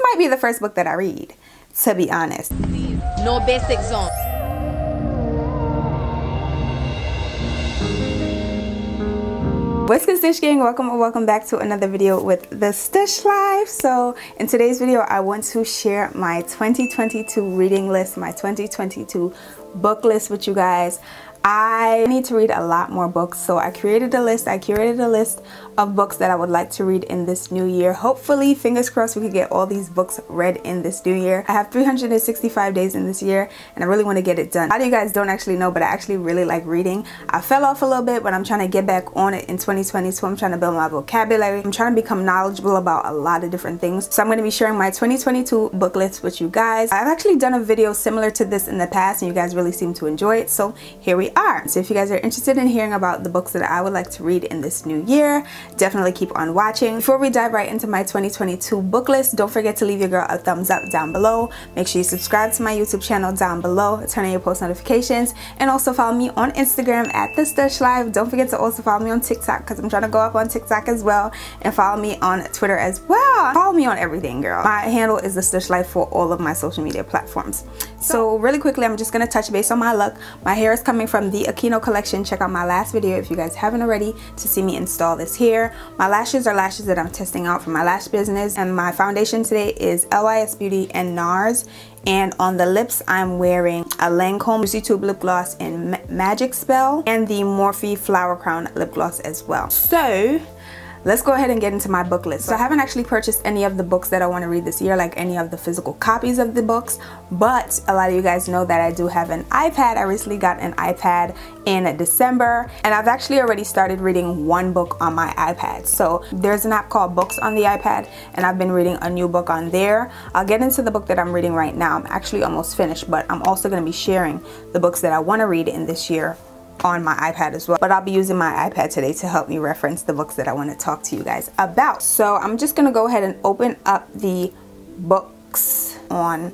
might be the first book that I read, to be honest. No basic zone. What's good, Stush gang? Welcome back to another video with the Stush Life. So in today's video, I want to share my 2022 reading list, my 2022 book list with you guys. I need to read a lot more books, so I curated a list of books that I would like to read in this new year. Hopefully, fingers crossed, we could get all these books read in this new year. I have 365 days in this year, and I really want to get it done. A lot of you guys don't actually know, but I actually really like reading. I fell off a little bit, but I'm trying to get back on it in 2020, so I'm trying to build my vocabulary. I'm trying to become knowledgeable about a lot of different things. So I'm going to be sharing my 2022 book list with you guys. I've actually done a video similar to this in the past, and you guys really seem to enjoy it, so here we are. So if you guys are interested in hearing about the books that I would like to read in this new year, definitely keep on watching. Before we dive right into my 2022 book list, don't forget to leave your girl a thumbs up down below. Make sure you subscribe to my YouTube channel down below, turn on your post notifications, and also follow me on Instagram at the Stush Life. Don't forget to also follow me on TikTok, because I'm trying to go up on TikTok as well, and follow me on Twitter as well. Follow me on everything, girl. My handle is the Stush Life for all of my social media platforms. So really quickly, I'm just gonna touch base on my look. My hair is coming from the Aquino collection. Check out my last video if you guys haven't already to see me install this here. My lashes are lashes that I'm testing out for my lash business, and my foundation today is LYS Beauty and NARS. And on the lips, I'm wearing a Lancome Juicy Tube lip gloss in Magic Spell and the Morphe Flower Crown lip gloss as well. So let's go ahead and get into my book list. So I haven't actually purchased any of the books that I want to read this year, like any of the physical copies of the books, but a lot of you guys know that I do have an iPad. I recently got an iPad in December, and I've actually already started reading one book on my iPad. So there's an app called Books on the iPad, and I've been reading a new book on there. I'll get into the book that I'm reading right now. I'm actually almost finished, but I'm also going to be sharing the books that I want to read in this year on my iPad as well. But I'll be using my iPad today to help me reference the books that I want to talk to you guys about. So I'm just gonna go ahead and open up the books on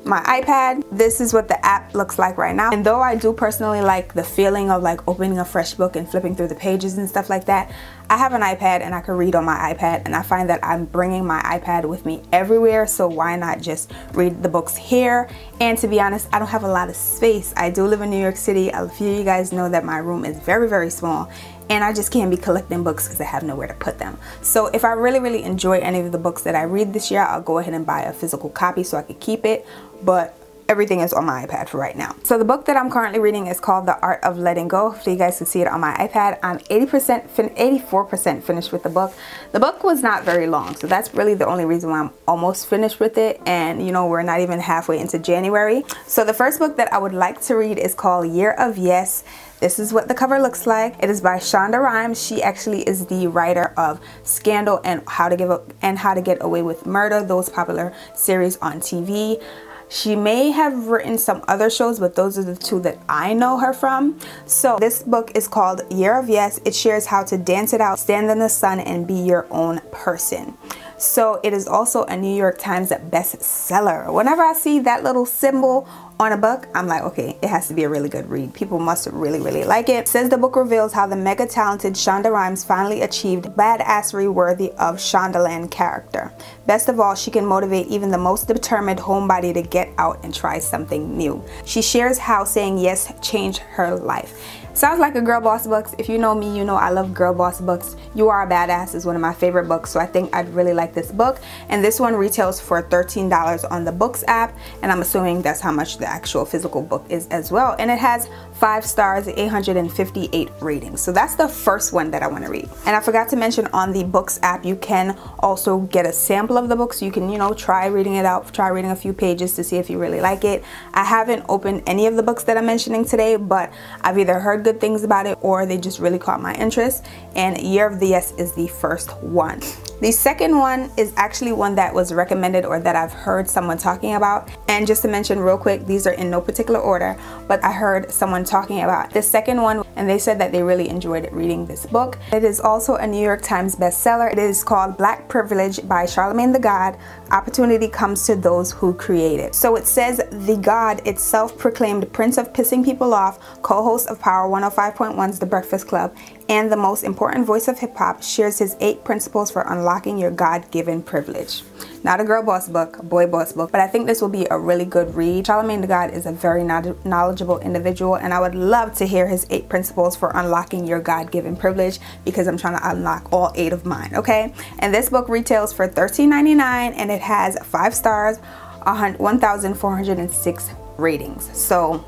my iPad. This is what the app looks like right now, and though I do personally like the feeling of like opening a fresh book and flipping through the pages and stuff like that, I have an iPad and I can read on my iPad, and I find that I'm bringing my iPad with me everywhere, so why not just read the books here? And to be honest, I don't have a lot of space. I do live in New York City. A few of you guys know that my room is very small, and I just can't be collecting books because I have nowhere to put them. So if I really enjoy any of the books that I read this year, I'll go ahead and buy a physical copy so I could keep it, but everything is on my iPad for right now. So the book that I'm currently reading is called The Art of Letting Go. Hopefully you guys can see it on my iPad. I'm 84% finished with the book. The book was not very long, so that's really the only reason why I'm almost finished with it. And you know, we're not even halfway into January. So the first book that I would like to read is called Year of Yes. This is what the cover looks like. It is by Shonda Rhimes. She actually is the writer of Scandal and How to Get Away with Murder, those popular series on TV. She may have written some other shows, but those are the two that I know her from. So this book is called Year of Yes. It shares how to dance it out, stand in the sun, and be your own person. So it is also a New York Times bestseller. Whenever I see that little symbol on a book, I'm like, okay, it has to be a really good read. People must really like it. It says the book reveals how the mega talented Shonda Rhimes finally achieved badassery worthy of Shondaland character. Best of all, she can motivate even the most determined homebody to get out and try something new. She shares how saying yes changed her life. Sounds like a girl boss books. If you know me, you know I love girl boss books. You Are a Badass is one of my favorite books, so I think I'd really like this book. And this one retails for $13 on the Books app, and I'm assuming that's how much the actual physical book is as well. And it has 5 stars, 858 ratings. So that's the first one that I want to read. And I forgot to mention, on the Books app, you can also get a sample of the book, so you can, you know, try reading it out, try reading a few pages to see if you really like it. I haven't opened any of the books that I'm mentioning today, but I've either heard good things about it or they just really caught my interest, and Year of the Yes is the first one. The second one is actually one that was recommended, or that I've heard someone talking about. And just to mention real quick, these are in no particular order, but I heard someone talking about the second one, and they said that they really enjoyed reading this book. It is also a New York Times bestseller. It is called Black Privilege by Charlemagne the God. Opportunity comes to those who create it. So it says the God itself, proclaimed Prince of Pissing People Off, co-host of Power 105.1's The Breakfast Club, and the most important voice of hip-hop, shares his 8 principles for unlocking your God-given privilege. Not a girl boss book, a boy boss book. But I think this will be a really good read. Charlemagne the God is a very knowledgeable individual, and I would love to hear his 8 principles for unlocking your God-given privilege, because I'm trying to unlock all 8 of mine, okay? And this book retails for $13.99, and it has 5 stars, 1,406 ratings. So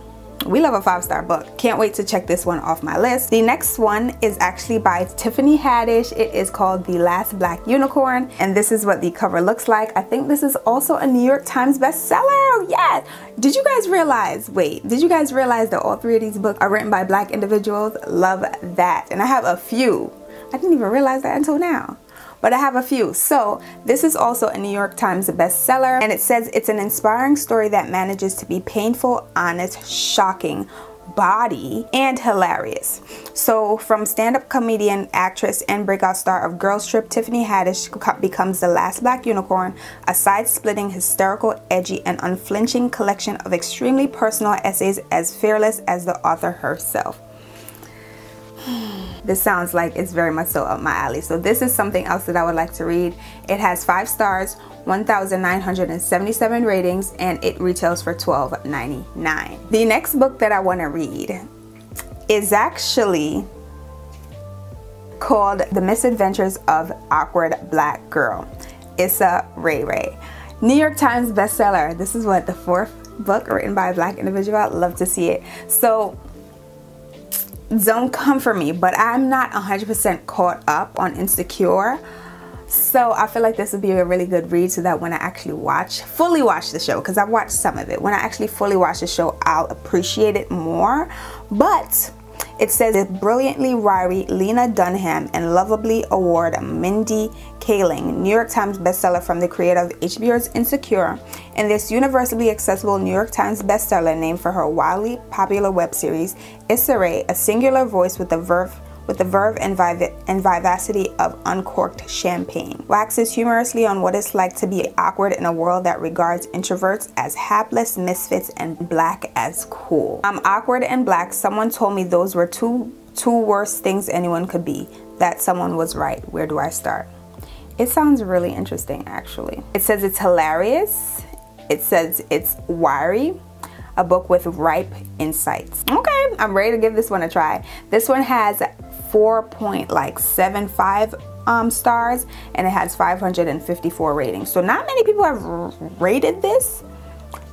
we love a 5-star book. Can't wait to check this one off my list. The next one is actually by Tiffany Haddish. It is called The Last Black Unicorn, and this is what the cover looks like. I think this is also a New York Times bestseller. Yes. Did you guys realize, did you guys realize that all 3 of these books are written by Black individuals? Love that. And I have a few. I didn't even realize that until now, but I have a few. So this is also a New York Times bestseller, and it says it's an inspiring story that manages to be painful, honest, shocking, bawdy, and hilarious. So from stand-up comedian, actress, and breakout star of Girls Trip, Tiffany Haddish becomes the last black unicorn, a side-splitting, hysterical, edgy, and unflinching collection of extremely personal essays as fearless as the author herself. This sounds like it's very much so up my alley. So this is something else that I would like to read. It has 5 stars, 1,977 ratings, and it retails for $12.99. The next book that I want to read is actually called The Misadventures of Awkward Black Girl. Issa Rae Rae. New York Times bestseller. This is what, the 4th book written by a Black individual. I'd love to see it. So don't come for me, but I'm not 100% caught up on Insecure, so I feel like this would be a really good read, so that when I actually fully watch the show, because I've watched some of it, when I actually fully watch the show, I'll appreciate it more. But it says it's brilliantly wiry Lena Dunham and lovably award Mindy Kaling, New York Times bestseller from the creator of HBO's Insecure, and this universally accessible New York Times bestseller named for her wildly popular web series, Issa Rae, a singular voice with the verve and vivacity of uncorked champagne, waxes humorously on what it's like to be awkward in a world that regards introverts as hapless misfits and black as cool. I'm awkward and black. Someone told me those were two worst things anyone could be. That someone was right. Where do I start? It sounds really interesting, actually. It says it's hilarious. It says it's wiry. A book with ripe insights. Okay, I'm ready to give this one a try. This one has 4.75 stars, and it has 554 ratings. So not many people have rated this,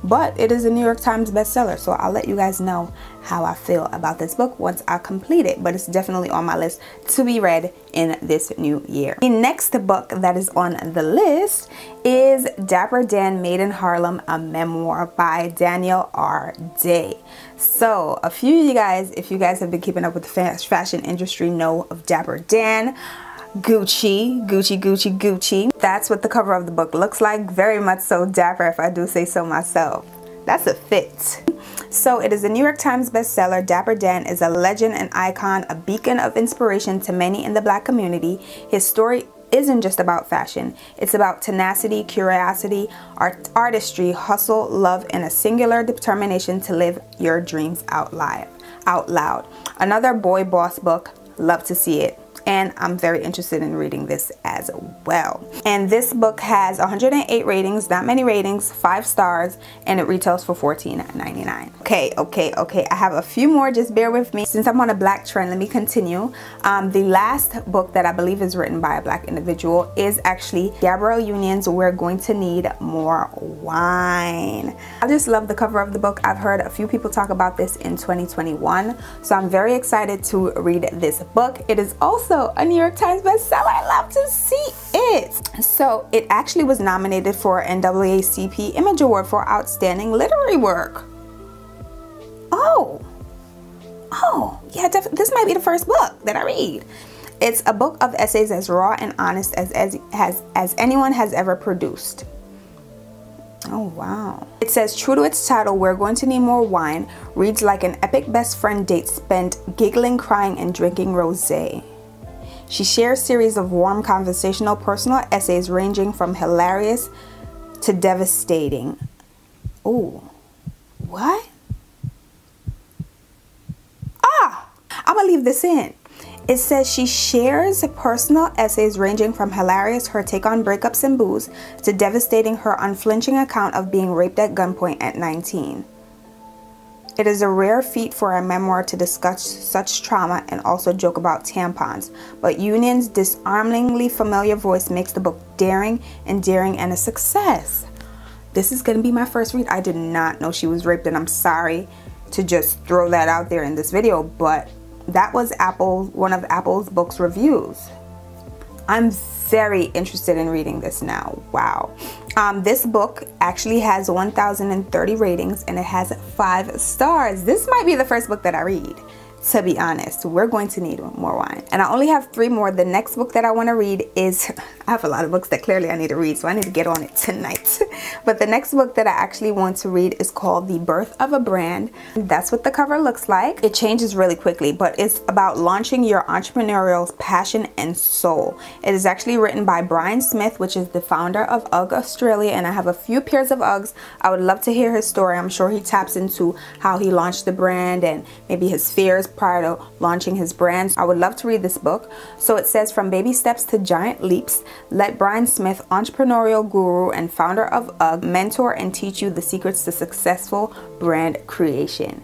but it is a New York Times bestseller, so I'll let you guys know how I feel about this book once I complete it, but it's definitely on my list to be read in this new year. The next book that is on the list is Dapper Dan Made in Harlem, a memoir by Daniel R. Day. So a few of you guys, if you guys have been keeping up with the fashion industry, know of Dapper Dan. Gucci. That's what the cover of the book looks like. Very much so dapper, if I do say so myself. That's a fit. So it is a New York Times bestseller. Dapper Dan is a legend, an icon, a beacon of inspiration to many in the Black community. His story isn't just about fashion. It's about tenacity, curiosity, artistry, hustle, love, and a singular determination to live your dreams out loud. Another boy boss book. Love to see it. And I'm very interested in reading this as well. And this book has 108 ratings, not many ratings, 5 stars, and it retails for $14.99. Okay. I have a few more, just bear with me. Since I'm on a black trend, let me continue. The last book that I believe is written by a Black individual is actually Gabrielle Union's We're Going to Need More Wine. I just love the cover of the book. I've heard a few people talk about this in 2021, so I'm very excited to read this book. It is also a New York Times bestseller. I love to see it. So it actually was nominated for an NAACP Image Award for Outstanding Literary Work. Oh, yeah, this might be the first book that I read. It's a book of essays as raw and honest as anyone has ever produced. Oh, wow. It says, true to its title, We're Going to Need More Wine, reads like an epic best friend date spent giggling, crying, and drinking rosé. She shares a series of warm, conversational, personal essays ranging from hilarious to devastating. Oh, what? I'm gonna leave this in. It says she shares personal essays ranging from hilarious her take on breakups and booze to devastating her unflinching account of being raped at gunpoint at 19. It is a rare feat for a memoir to discuss such trauma and also joke about tampons, but Union's disarmingly familiar voice makes the book daring, endearing, and a success. This is going to be my first read. I did not know she was raped, and I'm sorry to just throw that out there in this video, but that was one of Apple's book's reviews. I'm very interested in reading this now. Wow. This book actually has 1,030 ratings and it has 5 stars. This might be the first book that I read. To be honest, we're going to need more wine. And I only have 3 more. The next book that I want to read is, I have a lot of books that clearly I need to read, so I need to get on it tonight. But the next book that I actually want to read is called The Birth of a Brand. That's what the cover looks like. It changes really quickly, but it's about launching your entrepreneurial passion and soul. It is actually written by Brian Smith, which is the founder of UGG Australia, and I have a few pairs of Uggs. I would love to hear his story. I'm sure he taps into how he launched the brand and maybe his fears prior to launching his brand. I would love to read this book. So it says, from baby steps to giant leaps, let Brian Smith, entrepreneurial guru and founder of UGG, mentor and teach you the secrets to successful brand creation.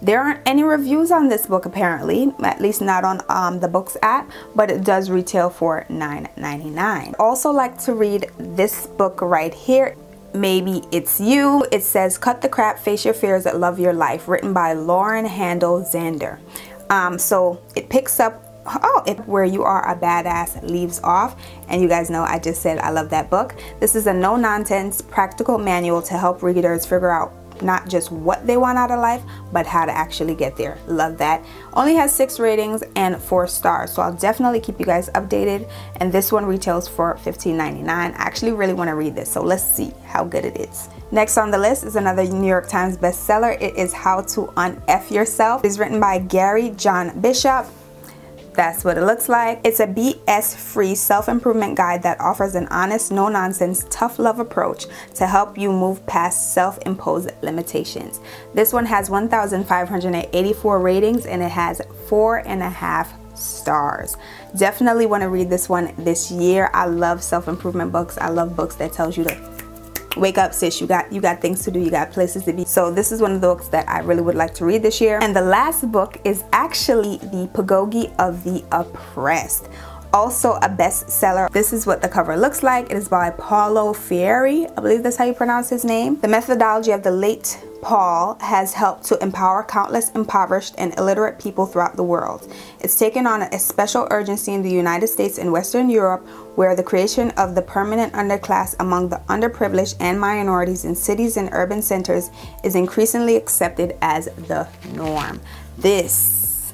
There aren't any reviews on this book apparently, at least not on the Books app, but it does retail for $9.99. Also like to read this book right here, Maybe It's You. It says, Cut the Crap, Face Your Fears, Love Your Life, written by Lauren Handel Zander. So it picks up Where You Are a Badass leaves off, and you guys know I just said I love that book. This is a no-nonsense practical manual to help readers figure out not just what they want out of life, but how to actually get there. Love that. Only has 6 ratings and 4 stars, so I'll definitely keep you guys updated. And this one retails for $15.99. I actually really want to read this, so let's see how good it is. Next on the list is another New York Times bestseller. It is How to Un-F Yourself. It is written by Gary John Bishop. That's what it looks like. It's a BS-free self-improvement guide that offers an honest, no-nonsense, tough love approach to help you move past self-imposed limitations. This one has 1,584 ratings and it has 4.5 stars. Definitely want to read this one this year. I love self-improvement books. I love books that tells you to wake up, sis, you got things to do, you got places to be. So this is one of the books that I really would like to read this year. And the last book is actually The Pagogy of the Oppressed, also a bestseller. This is what the cover looks like. It is by Paulo Freire, I believe that's how you pronounce his name. The methodology of the late Paul has helped to empower countless impoverished and illiterate people throughout the world. It's taken on a special urgency in the United States and Western Europe, where the creation of the permanent underclass among the underprivileged and minorities in cities and urban centers is increasingly accepted as the norm. This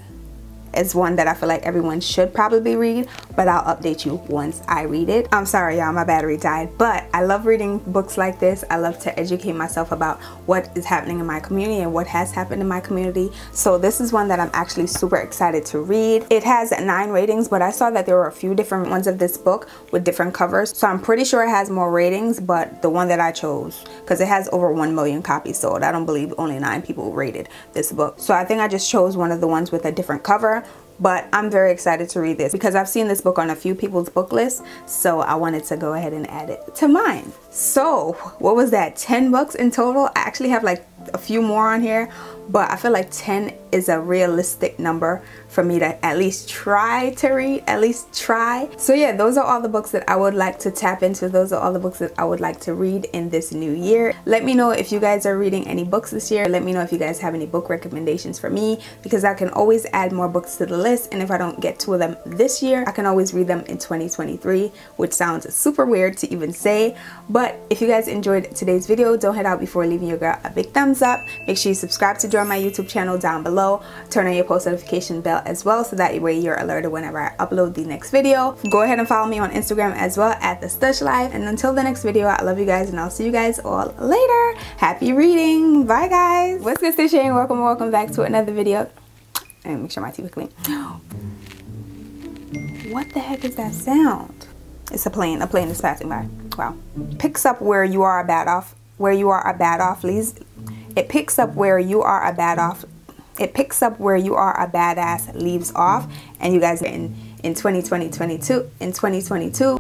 is one that I feel like everyone should probably read, but I'll update you once I read it. I'm sorry y'all, my battery died, but I love reading books like this. I love to educate myself about what is happening in my community and what has happened in my community. So this is one that I'm actually super excited to read. It has 9 ratings, but I saw that there were a few different ones of this book with different covers. So I'm pretty sure it has more ratings, but the one that I chose, because it has over 1 million copies sold, I don't believe only 9 people rated this book. So I think I just chose one of the ones with a different cover. But I'm very excited to read this because I've seen this book on a few people's book lists, so I wanted to go ahead and add it to mine. So what was that, 10 books in total? I actually have like a few more on here, but I feel like 10 is a realistic number for me to at least try to read, at least try. So yeah, those are all the books that I would like to tap into. Those are all the books that I would like to read in this new year. Let me know if you guys are reading any books this year. Let me know if you guys have any book recommendations for me, because I can always add more books to the list, and if I don't get to them this year, I can always read them in 2023, which sounds super weird to even say. But if you guys enjoyed today's video, don't head out before leaving your girl a big thumbs up. Make sure you subscribe to join my YouTube channel down below. Turn on your post notification bell as well, so that way you're alerted whenever I upload the next video. Go ahead and follow me on Instagram as well at the Stush Life. And until the next video, I love you guys, and I'll see you guys all later. Happy reading. Bye guys. What's good, Stush Life? Welcome back to another video. And make sure my teeth are clean. What the heck is that sound? It's a plane is passing by. Wow. Picks up where you are a bad off. Where you are a bad off, please. It picks up where you are a bad off. it picks up where You Are a Badass leaves off, and you guys in 2022.